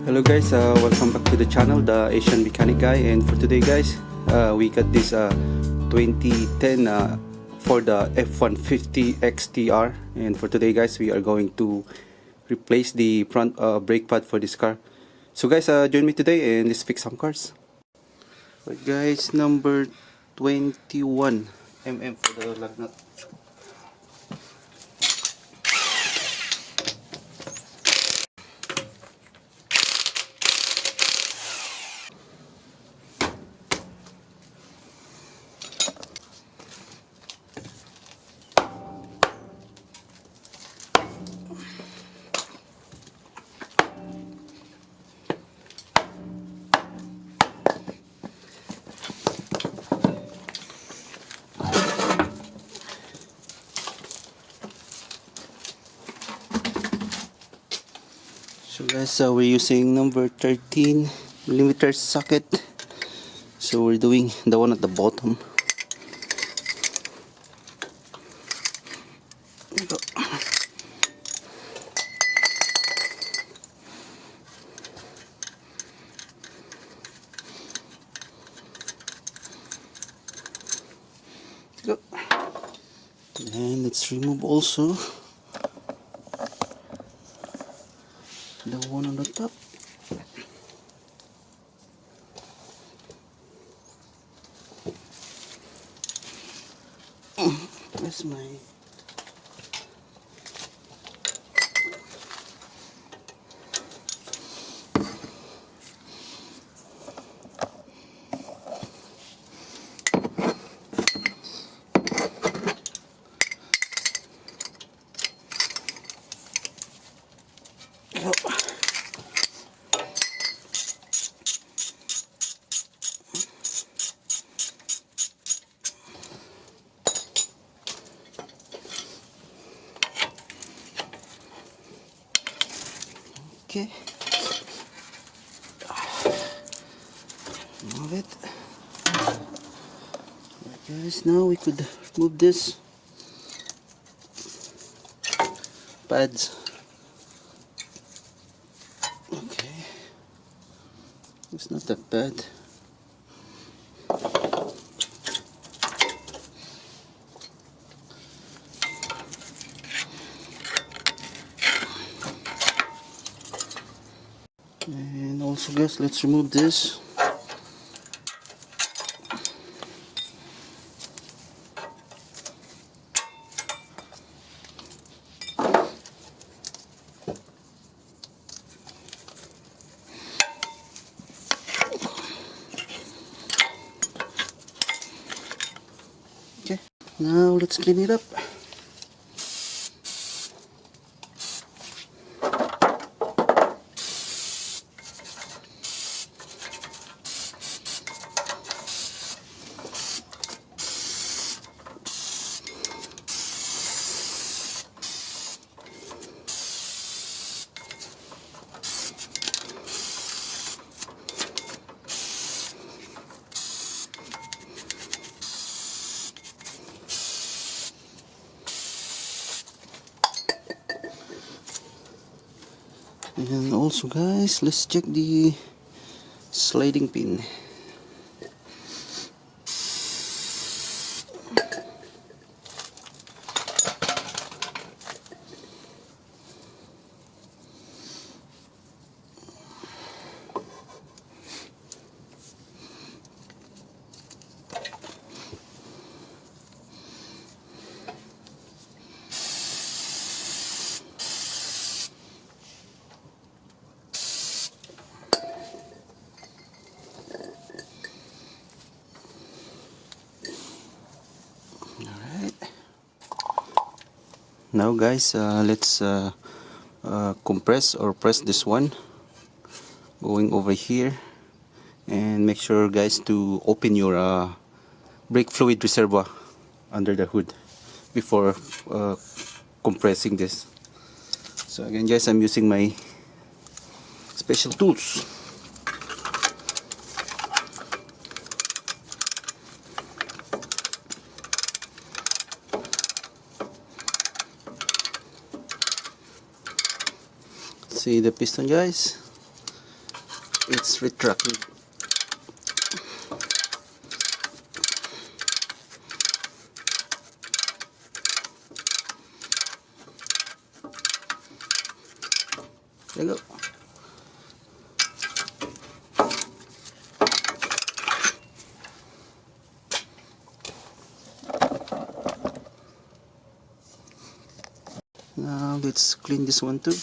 Hello guys, welcome back to the channel, the Asian Mechanic Guy. And for today guys, we got this 2010 Ford F150 XTR. And for today guys, we are going to replace the front brake pad for this car. So guys, join me today and let's fix some cars. Right guys, number 21 mm for the lug nut. So guys, we're using number 13 millimeter socket. So we're doing the one at the bottom. Go. And let's remove also the one on the top. Where's my okay, move it. Right guys, now we could remove this pads. Okay, it's not that bad. And also guys, let's remove this. Okay, now let's clean it up. And also guys, let's check the sliding pin. Now guys, let's compress or press this one, going over here, and make sure guys to open your brake fluid reservoir under the hood before compressing this. So again guys, I'm using my special tools. See the piston guys, it's retracted. There you go. Now let's clean this one too.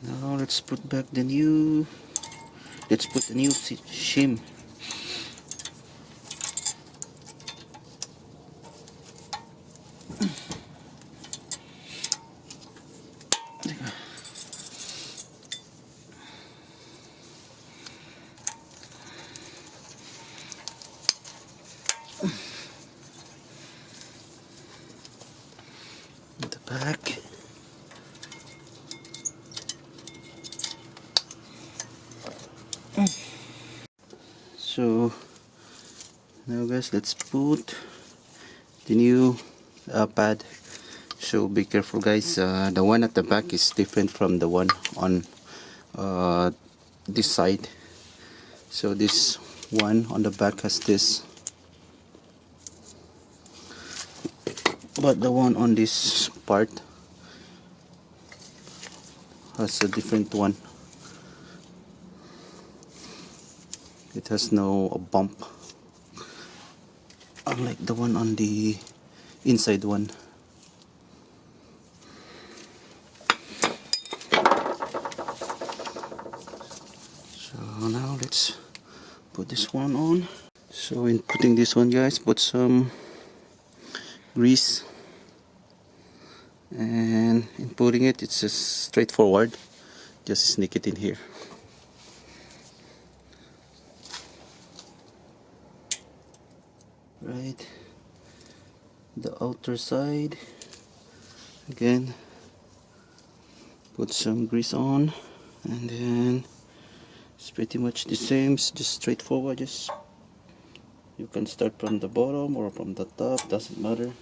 Now let's put back the new. Let's put the new shim. The back. So now guys, let's put the new pad. So be careful guys, the one at the back is different from the one on this side. So this one on the back has this, but the one on this part has a different one. It has no bump, unlike the one on the inside one. So now let's put this one on. So in putting this one guys, put some grease, and in putting it, it's just straightforward. Just sneak it in here. Right, the outer side again, put some grease on, and then it's pretty much the same. It's just straightforward. Just you can start from the bottom or from the top, doesn't matter.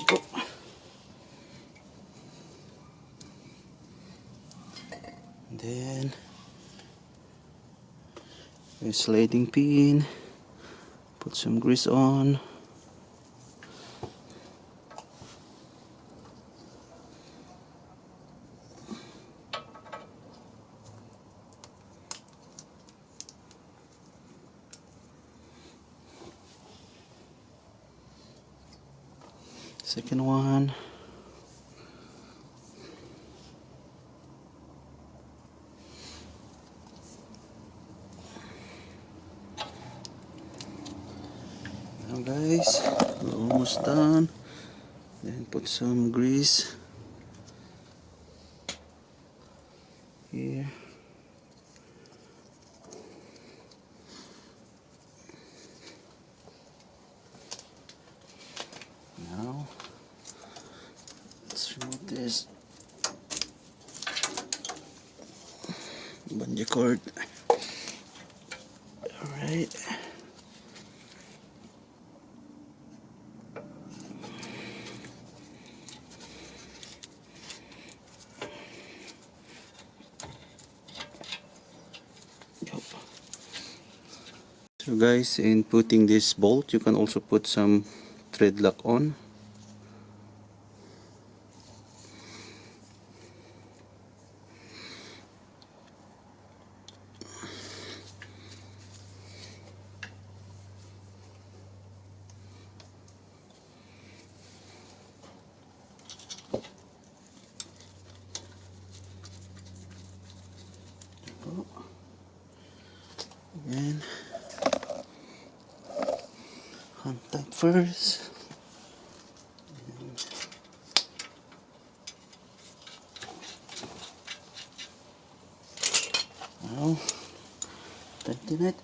Go. Then a sliding pin, put some grease on. Second one. Now guys, we're almost done. Then put some grease here. Now let's remove this bungee cord. Alright. So guys, in putting this bolt, you can also put some thread lock on. Again, contact first. Now Tighten it.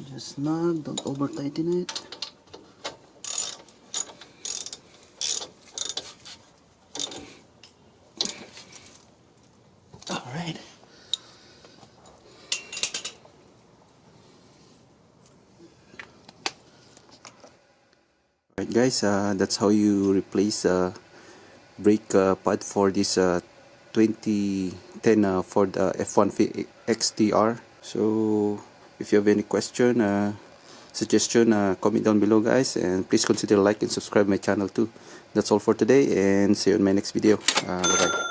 Just snug, don't over tighten it. Alright. Alright guys, that's how you replace brake pad for this 2010 Ford F150 XTR. So if you have any question, suggestion, comment down below guys, and please consider like and subscribe my channel too. That's all for today, and see you in my next video. Bye bye.